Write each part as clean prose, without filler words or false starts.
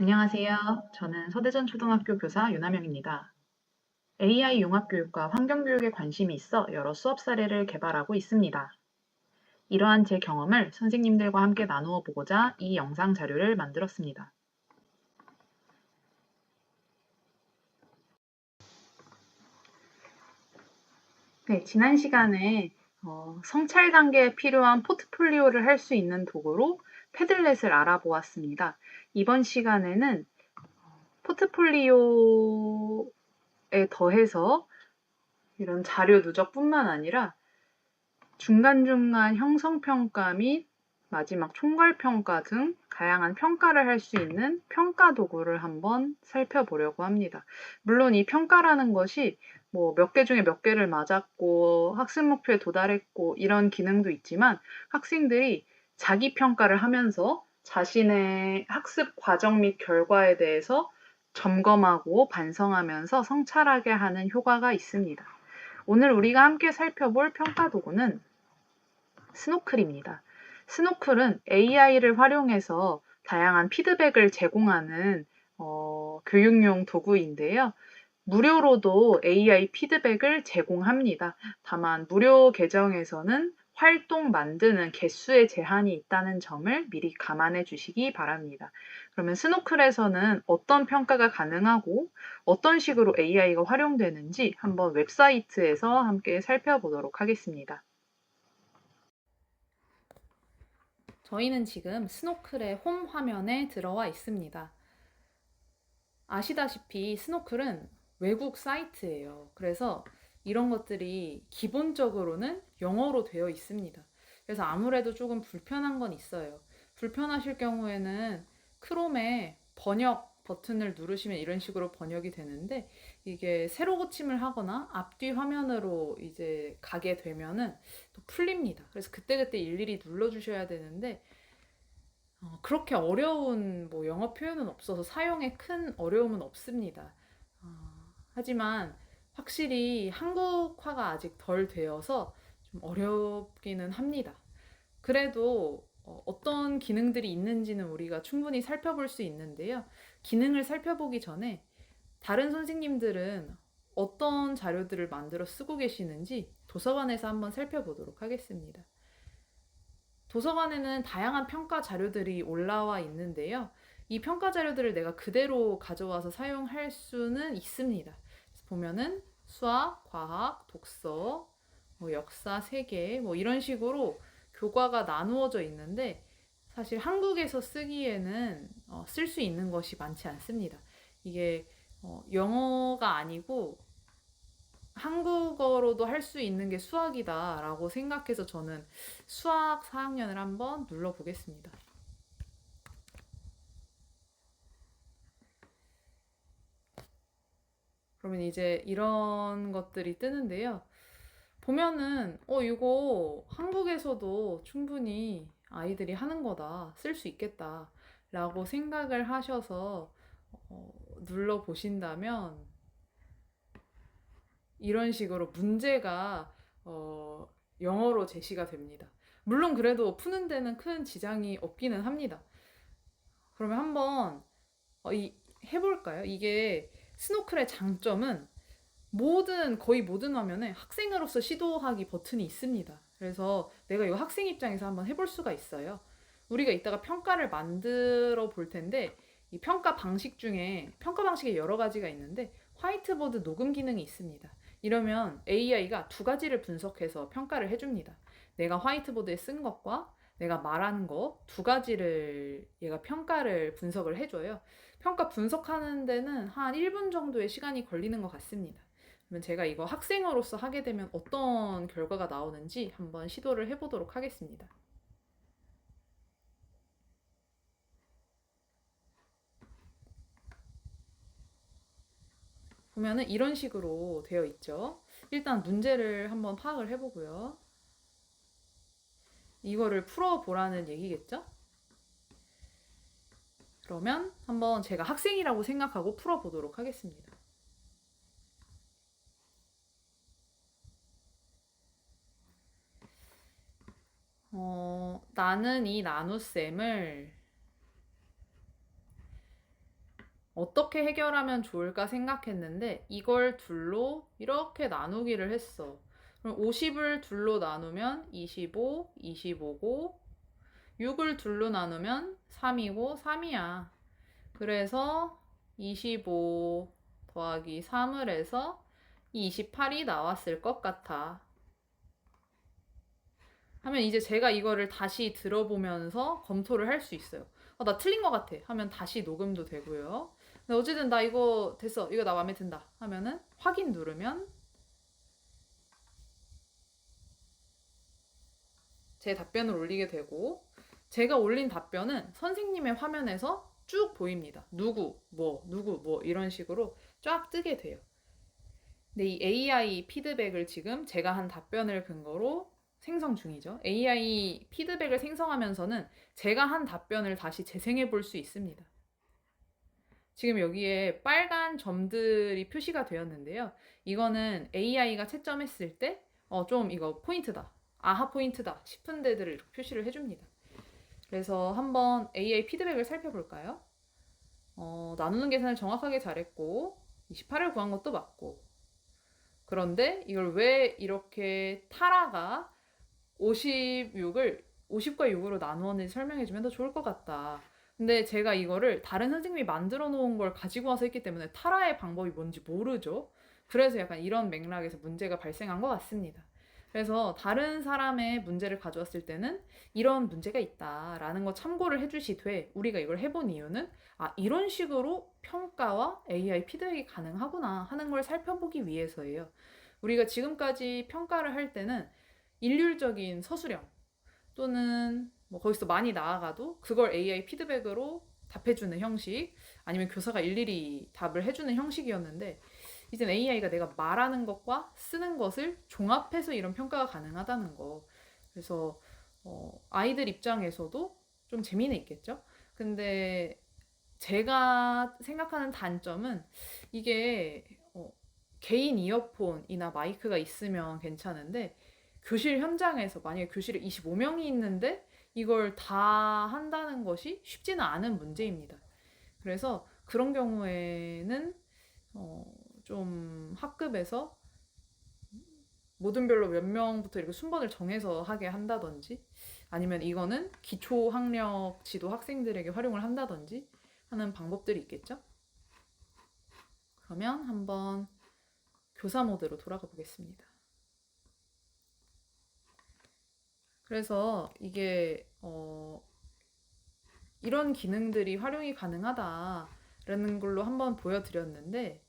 안녕하세요. 저는 서대전 초등학교 교사 윤하명입니다. AI 융합교육과 환경교육에 관심이 있어 여러 수업 사례를 개발하고 있습니다. 이러한 제 경험을 선생님들과 함께 나누어 보고자 이 영상 자료를 만들었습니다. 네, 지난 시간에 성찰 단계에 필요한 포트폴리오를 할 수 있는 도구로 패들렛을 알아보았습니다. 이번 시간에는 포트폴리오에 더해서 이런 자료 누적뿐만 아니라 중간중간 형성평가 및 마지막 총괄평가 등 다양한 평가를 할 수 있는 평가 도구를 한번 살펴보려고 합니다. 물론 이 평가라는 것이 뭐 몇 개 중에 몇 개를 맞았고 학습 목표에 도달했고 이런 기능도 있지만 학생들이 자기 평가를 하면서 자신의 학습 과정 및 결과에 대해서 점검하고 반성하면서 성찰하게 하는 효과가 있습니다. 오늘 우리가 함께 살펴볼 평가 도구는 스노클입니다. 스노클은 AI를 활용해서 다양한 피드백을 제공하는 교육용 도구인데요. 무료로도 AI 피드백을 제공합니다. 다만 무료 계정에서는 활동 만드는 개수에 제한이 있다는 점을 미리 감안해 주시기 바랍니다. 그러면 스노클에서는 어떤 평가가 가능하고 어떤 식으로 AI가 활용되는지 한번 웹사이트에서 함께 살펴보도록 하겠습니다. 저희는 지금 스노클의 홈 화면에 들어와 있습니다. 아시다시피 스노클은 외국 사이트예요. 그래서 이런 것들이 기본적으로는 영어로 되어 있습니다. 그래서 아무래도 조금 불편한 건 있어요. 불편하실 경우에는 크롬에 번역 버튼을 누르시면 이런 식으로 번역이 되는데, 이게 새로 고침을 하거나 앞뒤 화면으로 이제 가게 되면은 또 풀립니다. 그래서 그때그때 일일이 눌러주셔야 되는데, 그렇게 어려운 뭐 영어 표현은 없어서 사용에 큰 어려움은 없습니다. 어, 하지만 확실히 한국화가 아직 덜 되어서 좀 어렵기는 합니다. 그래도 어떤 기능들이 있는지는 우리가 충분히 살펴볼 수 있는데요. 기능을 살펴보기 전에 다른 선생님들은 어떤 자료들을 만들어 쓰고 계시는지 도서관에서 한번 살펴보도록 하겠습니다. 도서관에는 다양한 평가 자료들이 올라와 있는데요. 이 평가 자료들을 내가 그대로 가져와서 사용할 수는 있습니다. 보면은 수학, 과학, 독서, 역사, 세계 뭐 이런 식으로 교과가 나누어져 있는데, 사실 한국에서 쓰기에는 쓸 수 있는 것이 많지 않습니다. 이게 영어가 아니고 한국어로도 할 수 있는 게 수학이다라고 생각해서 저는 수학 4학년을 한번 눌러보겠습니다. 그러면 이제 이런 것들이 뜨는데요. 보면은 이거 한국에서도 충분히 아이들이 하는 거다, 쓸 수 있겠다 라고 생각을 하셔서 눌러보신다면 이런 식으로 문제가 영어로 제시가 됩니다. 물론 그래도 푸는 데는 큰 지장이 없기는 합니다. 그러면 한번 해볼까요? 이게 스노클의 장점은 거의 모든 화면에 학생으로서 시도하기 버튼이 있습니다. 그래서 내가 이 학생 입장에서 한번 해볼 수가 있어요. 우리가 이따가 평가를 만들어 볼 텐데, 이 평가 방식 중에 평가 방식에 여러 가지가 있는데 화이트보드 녹음 기능이 있습니다. 이러면 AI가 두 가지를 분석해서 평가를 해줍니다. 내가 화이트보드에 쓴 것과 내가 말하는 거 두 가지를 얘가 평가를 분석을 해줘요. 평가 분석하는 데는 한 1분 정도의 시간이 걸리는 것 같습니다. 그러면 제가 이거 학생으로서 하게 되면 어떤 결과가 나오는지 한번 시도를 해보도록 하겠습니다. 보면은 이런 식으로 되어 있죠. 일단 문제를 한번 파악을 해보고요. 이거를 풀어보라는 얘기겠죠? 그러면 한번 제가 학생이라고 생각하고 풀어보도록 하겠습니다. 나는 이 나눗셈을 어떻게 해결하면 좋을까 생각했는데 이걸 둘로 이렇게 나누기를 했어. 그럼 50을 둘로 나누면 25, 25고 6을 둘로 나누면 3이고 3이야. 그래서 25 더하기 3을 해서 28이 나왔을 것 같아. 하면 이제 제가 이거를 다시 들어보면서 검토를 할 수 있어요. 나 틀린 것 같아. 하면 다시 녹음도 되고요. 근데 어쨌든 나 이거 됐어. 이거 나 마음에 든다. 하면은 확인 누르면 제 답변을 올리게 되고 제가 올린 답변은 선생님의 화면에서 쭉 보입니다. 누구, 뭐 이런 식으로 쫙 뜨게 돼요. 근데 이 AI 피드백을 지금 제가 한 답변을 근거로 생성 중이죠. AI 피드백을 생성하면서는 제가 한 답변을 다시 재생해 볼 수 있습니다. 지금 여기에 빨간 점들이 표시가 되었는데요. 이거는 AI가 채점했을 때, 좀 이거 포인트다. 아하 포인트다 싶은 데들을 이렇게 표시를 해줍니다. 그래서 한번 AI 피드백을 살펴볼까요? 나누는 계산을 정확하게 잘했고, 28을 구한 것도 맞고, 그런데 이걸 왜 이렇게 타라가 50과 6으로 나누었는지 설명해주면 더 좋을 것 같다. 근데 제가 이거를 다른 선생님이 만들어 놓은 걸 가지고 와서 했기 때문에 타라의 방법이 뭔지 모르죠. 그래서 약간 이런 맥락에서 문제가 발생한 것 같습니다. 그래서 다른 사람의 문제를 가져왔을 때는 이런 문제가 있다라는 거 참고를 해주시되 우리가 이걸 해본 이유는 이런 식으로 평가와 AI 피드백이 가능하구나 하는 걸 살펴보기 위해서예요. 우리가 지금까지 평가를 할 때는 일률적인 서술형 또는 뭐 거기서 많이 나아가도 그걸 AI 피드백으로 답해주는 형식 아니면 교사가 일일이 답을 해주는 형식이었는데 이젠 AI가 내가 말하는 것과 쓰는 것을 종합해서 이런 평가가 가능하다는 거. 그래서 아이들 입장에서도 좀 재미는 있겠죠. 근데 제가 생각하는 단점은 이게 개인 이어폰이나 마이크가 있으면 괜찮은데 교실 현장에서 만약에 교실에 25명이 있는데 이걸 다 한다는 것이 쉽지는 않은 문제입니다. 그래서 그런 경우에는 좀 학급에서 모든별로 몇 명부터 이렇게 순번을 정해서 하게 한다든지 아니면 이거는 기초 학력 지도 학생들에게 활용을 한다든지 하는 방법들이 있겠죠. 그러면 한번 교사 모드로 돌아가 보겠습니다. 그래서 이게 이런 기능들이 활용이 가능하다라는 걸로 한번 보여드렸는데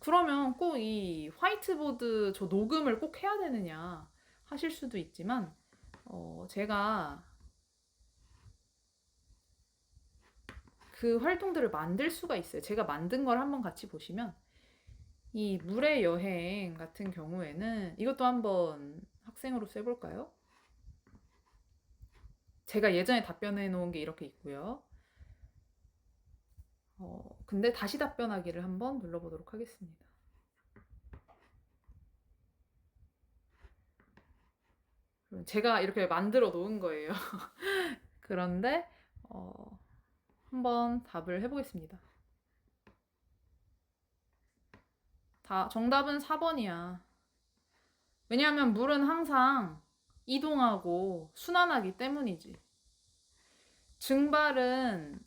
그러면 꼭 이 화이트보드 저 녹음을 꼭 해야 되느냐 하실 수도 있지만 제가 그 활동들을 만들 수가 있어요. 제가 만든 걸 한번 같이 보시면 이 물의 여행 같은 경우에는 이것도 한번 학생으로서 해볼까요? 제가 예전에 답변해 놓은 게 이렇게 있고요. 근데 다시 답변하기를 한번 눌러보도록 하겠습니다. 제가 이렇게 만들어 놓은 거예요. 그런데 한번 답을 해보겠습니다. 정답은 4번이야. 왜냐하면 물은 항상 이동하고 순환하기 때문이지. 증발은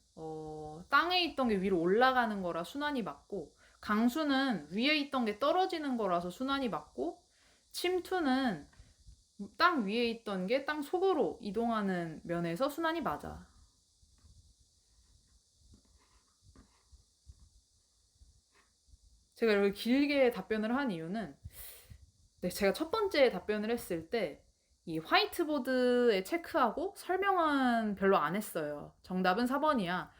땅에 있던 게 위로 올라가는 거라 순환이 맞고 강수는 위에 있던 게 떨어지는 거라서 순환이 맞고 침투는 땅 위에 있던 게 땅 속으로 이동하는 면에서 순환이 맞아. 제가 이렇게 길게 답변을 한 이유는 제가 첫 번째 답변을 했을 때 이 화이트보드에 체크하고 설명은 별로 안 했어요. 정답은 4번이야.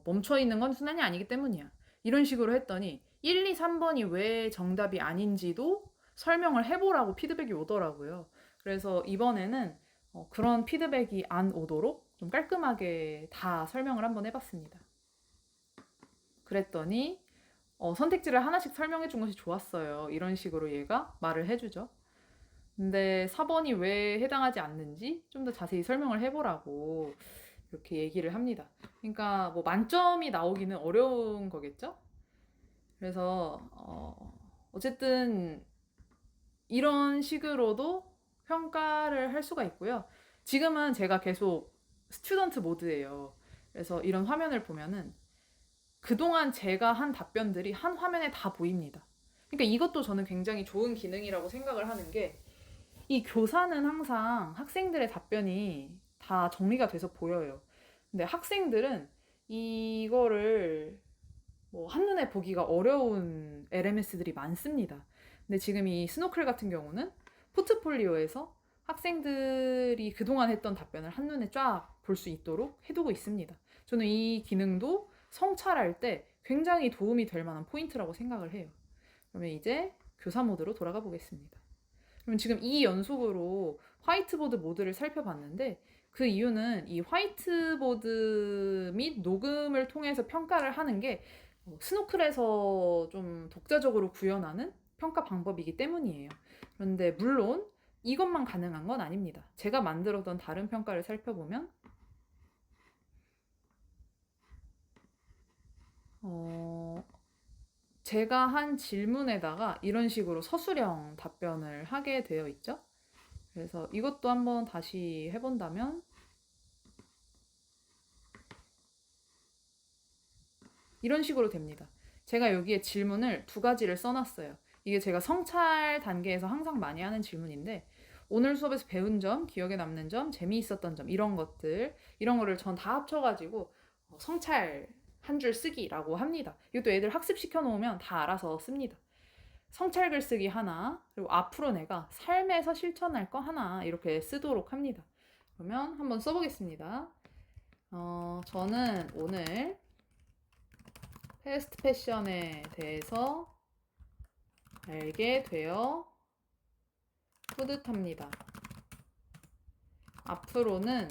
멈춰 있는 건 순환이 아니기 때문이야. 이런 식으로 했더니 1, 2, 3번이 왜 정답이 아닌지도 설명을 해보라고 피드백이 오더라고요. 그래서 이번에는 그런 피드백이 안 오도록 좀 깔끔하게 다 설명을 한번 해봤습니다. 그랬더니 선택지를 하나씩 설명해 준 것이 좋았어요. 이런 식으로 얘가 말을 해주죠. 근데 4번이 왜 해당하지 않는지 좀 더 자세히 설명을 해보라고 이렇게 얘기를 합니다. 그러니까 뭐 만점이 나오기는 어려운 거겠죠? 그래서 어쨌든 이런 식으로도 평가를 할 수가 있고요. 지금은 제가 계속 스튜던트 모드예요. 그래서 이런 화면을 보면은 그동안 제가 한 답변들이 한 화면에 다 보입니다. 그러니까 이것도 저는 굉장히 좋은 기능이라고 생각을 하는 게, 이 교사는 항상 학생들의 답변이 다 정리가 돼서 보여요. 근데 학생들은 이거를 뭐 한눈에 보기가 어려운 LMS들이 많습니다. 근데 지금 이 스노클 같은 경우는 포트폴리오에서 학생들이 그동안 했던 답변을 한눈에 쫙 볼 수 있도록 해두고 있습니다. 저는 이 기능도 성찰할 때 굉장히 도움이 될 만한 포인트라고 생각을 해요. 그러면 이제 교사 모드로 돌아가 보겠습니다. 그럼 지금 이 연속으로 화이트보드 모드를 살펴봤는데, 그 이유는 이 화이트보드 및 녹음을 통해서 평가를 하는 게 스노클에서 좀 독자적으로 구현하는 평가 방법이기 때문이에요. 그런데 물론 이것만 가능한 건 아닙니다. 제가 만들었던 다른 평가를 살펴보면 제가 한 질문에다가 이런 식으로 서술형 답변을 하게 되어 있죠. 그래서 이것도 한번 다시 해본다면 이런 식으로 됩니다. 제가 여기에 질문을 두 가지를 써놨어요. 이게 제가 성찰 단계에서 항상 많이 하는 질문인데, 오늘 수업에서 배운 점, 기억에 남는 점, 재미있었던 점, 이런 것들, 이런 거를 전 다 합쳐가지고 성찰 한 줄 쓰기라고 합니다. 이것도 애들 학습시켜 놓으면 다 알아서 씁니다. 성찰 글쓰기 하나, 그리고 앞으로 내가 삶에서 실천할 거 하나, 이렇게 쓰도록 합니다. 그러면 한번 써보겠습니다. 저는 오늘 패스트 패션에 대해서 알게 되어 뿌듯합니다. 앞으로는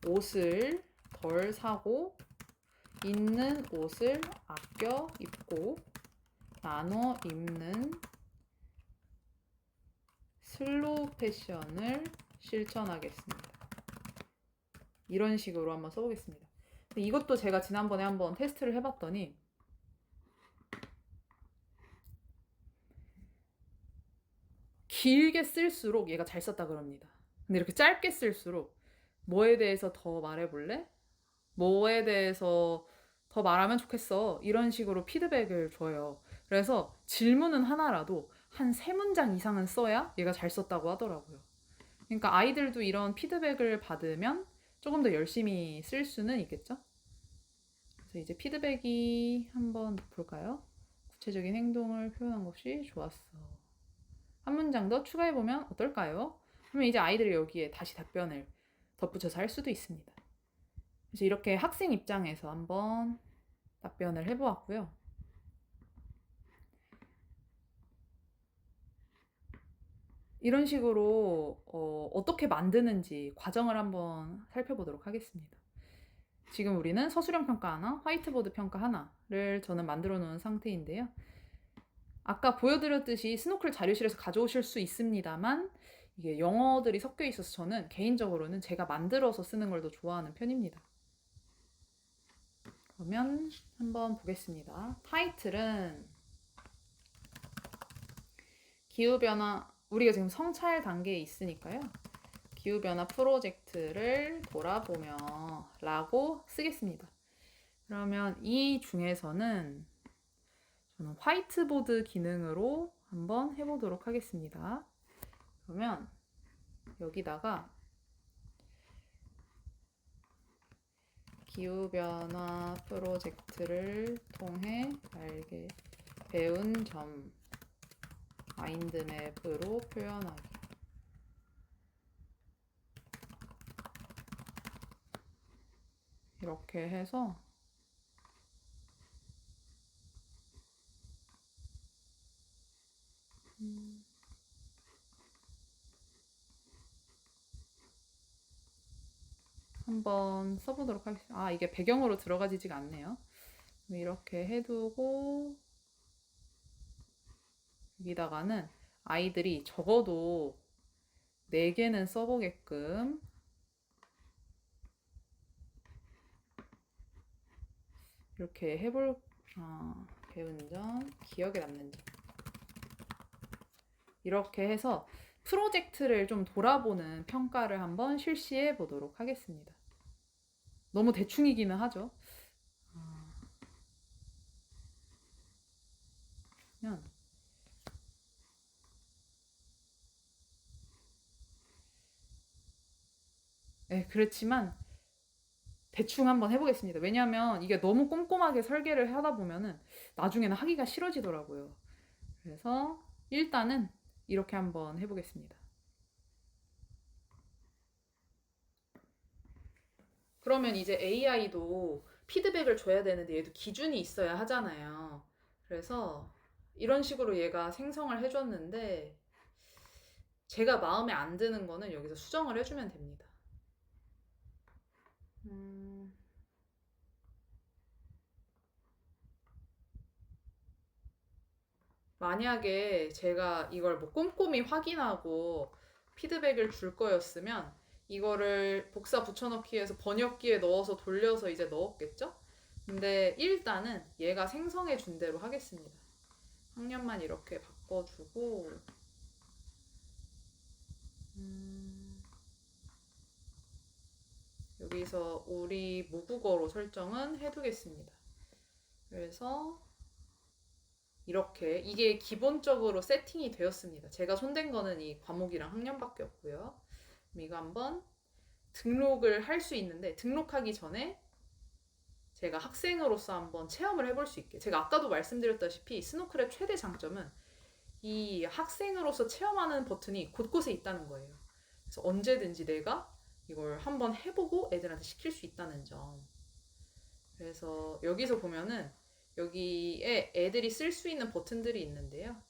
옷을 덜 사고 있는 옷을 아껴 입고 나눠 입는 슬로우 패션을 실천하겠습니다. 이런 식으로 한번 써보겠습니다. 이것도 제가 지난번에 한번 테스트를 해봤더니 길게 쓸수록 얘가 잘 썼다 그럽니다. 근데 이렇게 짧게 쓸수록 뭐에 대해서 더 말해볼래? 뭐에 대해서 더 말하면 좋겠어. 이런 식으로 피드백을 줘요. 그래서 질문은 하나라도 한 3문장 이상은 써야 얘가 잘 썼다고 하더라고요. 그러니까 아이들도 이런 피드백을 받으면 조금 더 열심히 쓸 수는 있겠죠? 그래서 이제 피드백이 한번 볼까요? 구체적인 행동을 표현한 것이 좋았어. 한 문장 더 추가해보면 어떨까요? 그러면 이제 아이들이 여기에 다시 답변을 덧붙여서 할 수도 있습니다. 그래서 이렇게 학생 입장에서 한번 답변을 해보았고요. 이런 식으로 어떻게 만드는지 과정을 한번 살펴보도록 하겠습니다. 지금 우리는 서술형 평가 하나, 화이트보드 평가 하나를 저는 만들어 놓은 상태인데요. 아까 보여드렸듯이 스노클 자료실에서 가져오실 수 있습니다만, 이게 영어들이 섞여 있어서 저는 개인적으로는 제가 만들어서 쓰는 걸 더 좋아하는 편입니다. 그러면 한번 보겠습니다. 타이틀은 기후변화, 우리가 지금 성찰 단계에 있으니까요. 기후변화 프로젝트를 돌아보며 라고 쓰겠습니다. 그러면 이 중에서는 저는 화이트보드 기능으로 한번 해보도록 하겠습니다. 그러면 여기다가 기후변화 프로젝트를 통해 알게 배운 점 마인드맵으로 표현하기. 이렇게 해서 한번 써보도록 하겠습니다. 아, 이게 배경으로 들어가지지가 않네요. 이렇게 해두고 여기다가는 아이들이 적어도 4개는 써보게끔 이렇게 배운 점, 기억에 남는 점. 이렇게 해서 프로젝트를 좀 돌아보는 평가를 한번 실시해 보도록 하겠습니다. 너무 대충이기는 하죠. 그러면 네, 그렇지만 대충 한번 해보겠습니다. 왜냐하면 이게 너무 꼼꼼하게 설계를 하다 보면은 나중에는 하기가 싫어지더라고요. 그래서 일단은 이렇게 한번 해보겠습니다. 그러면 이제 AI도 피드백을 줘야 되는데 얘도 기준이 있어야 하잖아요. 그래서 이런 식으로 얘가 생성을 해줬는데 제가 마음에 안 드는 거는 여기서 수정을 해주면 됩니다. 만약에 제가 이걸 뭐 꼼꼼히 확인하고 피드백을 줄 거였으면 이거를 복사 붙여넣기 해서 번역기에 넣어서 돌려서 이제 넣었겠죠? 근데 일단은 얘가 생성해 준 대로 하겠습니다. 학년만 이렇게 바꿔주고 여기서 우리 모국어로 설정은 해두겠습니다. 그래서 이렇게 이게 기본적으로 세팅이 되었습니다. 제가 손댄 거는 이 과목이랑 학년밖에 없고요. 그럼 이거 한번 등록을 할 수 있는데 등록하기 전에 제가 학생으로서 한번 체험을 해볼 수 있게 제가 아까도 말씀드렸다시피 스노클의 최대 장점은 이 학생으로서 체험하는 버튼이 곳곳에 있다는 거예요. 그래서 언제든지 내가 이걸 한번 해보고 애들한테 시킬 수 있다는 점. 그래서 여기서 보면은 여기에 애들이 쓸 수 있는 버튼들이 있는데요.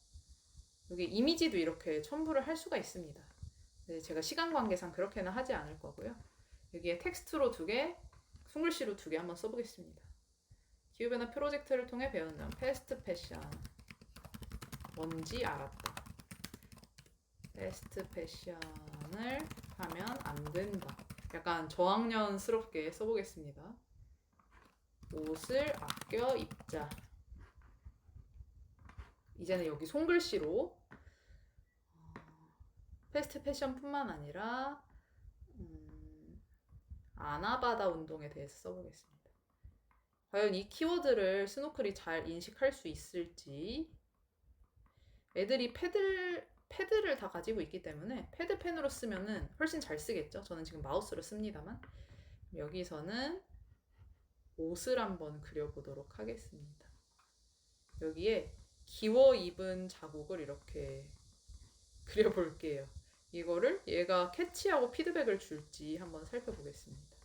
여기 이미지도 이렇게 첨부를 할 수가 있습니다. 네, 제가 시간 관계상 그렇게는 하지 않을 거고요. 여기에 텍스트로 2개, 숭글씨로 2개 한번 써보겠습니다. 기후변화 프로젝트를 통해 배운 점. 패스트 패션. 뭔지 알았다. 패스트 패션을 하면 안 된다. 약간 저학년스럽게 써보겠습니다. 옷을 아껴 입자. 이제는 여기 손글씨로 패스트 패션뿐만 아니라 아나바다 운동에 대해서 써보겠습니다. 과연 이 키워드를 스노클이 잘 인식할 수 있을지. 애들이 패드를 다 가지고 있기 때문에 패드펜으로 쓰면은 훨씬 잘 쓰겠죠. 저는 지금 마우스로 씁니다만. 여기서는 옷을 한번 그려보도록 하겠습니다. 여기에 기워 입은 자국을 이렇게 그려볼게요. 이거를 얘가 캐치하고 피드백을 줄지 한번 살펴보겠습니다.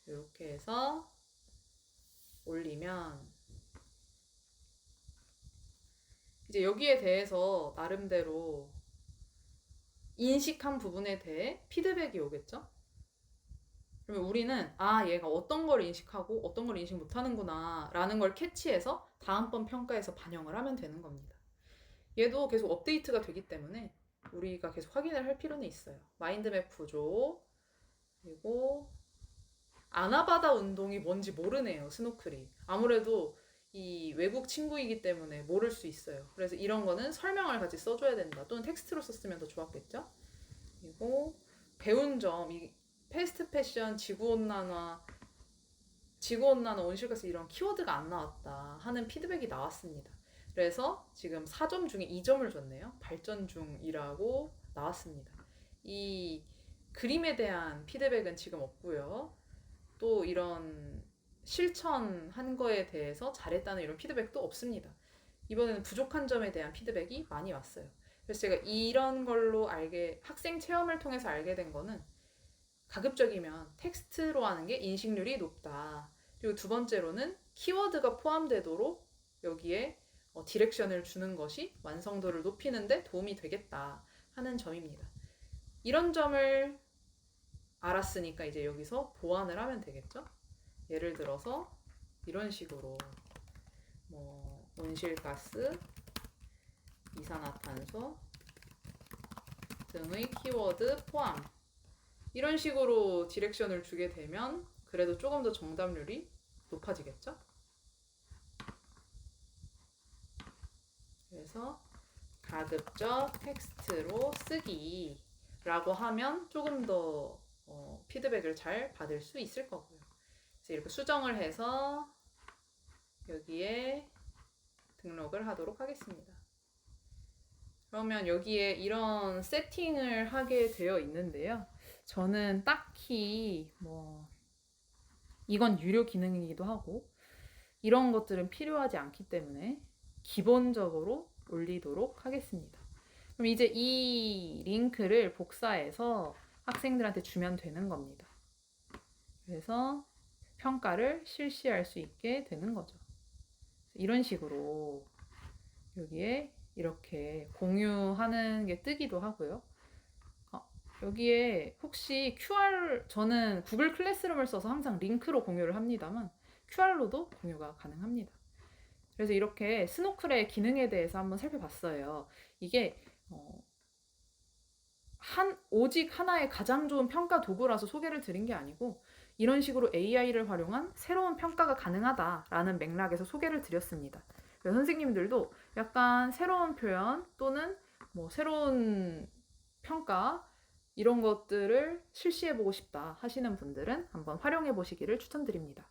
이렇게 해서 올리면 이제 여기에 대해서 나름대로 인식한 부분에 대해 피드백이 오겠죠? 그러면 우리는 얘가 어떤 걸 인식하고 어떤 걸 인식 못하는구나 라는 걸 캐치해서 다음번 평가에서 반영을 하면 되는 겁니다. 얘도 계속 업데이트가 되기 때문에 우리가 계속 확인을 할 필요는 있어요. 마인드맵 구조, 그리고 아나바다 운동이 뭔지 모르네요, 스노클이. 아무래도 이 외국 친구이기 때문에 모를 수 있어요. 그래서 이런 거는 설명을 같이 써줘야 된다. 또는 텍스트로 썼으면 더 좋았겠죠? 그리고 배운 점, 이 패스트 패션, 지구온난화, 온실가스 이런 키워드가 안 나왔다 하는 피드백이 나왔습니다. 그래서 지금 4점 중에 2점을 줬네요. 발전 중이라고 나왔습니다. 이 그림에 대한 피드백은 지금 없고요. 또 이런 실천한 거에 대해서 잘했다는 이런 피드백도 없습니다. 이번에는 부족한 점에 대한 피드백이 많이 왔어요. 그래서 제가 이런 걸로 학생 체험을 통해서 알게 된 거는 가급적이면 텍스트로 하는 게 인식률이 높다. 그리고 두 번째로는 키워드가 포함되도록 여기에 디렉션을 주는 것이 완성도를 높이는데 도움이 되겠다 하는 점입니다. 이런 점을 알았으니까 이제 여기서 보완을 하면 되겠죠? 예를 들어서 이런 식으로 온실가스, 이산화탄소 등의 키워드 포함 이런 식으로 디렉션을 주게 되면 그래도 조금 더 정답률이 높아지겠죠? 그래서 가급적 텍스트로 쓰기라고 하면 조금 더 피드백을 잘 받을 수 있을 거고요. 그래서 이렇게 수정을 해서 여기에 등록을 하도록 하겠습니다. 그러면 여기에 이런 세팅을 하게 되어 있는데요. 저는 딱히 이건 유료 기능이기도 하고 이런 것들은 필요하지 않기 때문에 기본적으로 올리도록 하겠습니다. 그럼 이제 이 링크를 복사해서 학생들한테 주면 되는 겁니다. 그래서 평가를 실시할 수 있게 되는 거죠. 이런 식으로 여기에 이렇게 공유하는 게 뜨기도 하고요. 여기에 혹시 저는 구글 클래스룸을 써서 항상 링크로 공유를 합니다만 QR로도 공유가 가능합니다. 그래서 이렇게 스노클의 기능에 대해서 한번 살펴봤어요. 이게 오직 하나의 가장 좋은 평가 도구라서 소개를 드린 게 아니고 이런 식으로 AI를 활용한 새로운 평가가 가능하다라는 맥락에서 소개를 드렸습니다. 그래서 선생님들도 약간 새로운 표현 또는 새로운 평가 이런 것들을 실시해보고 싶다 하시는 분들은 한번 활용해 보시기를 추천드립니다.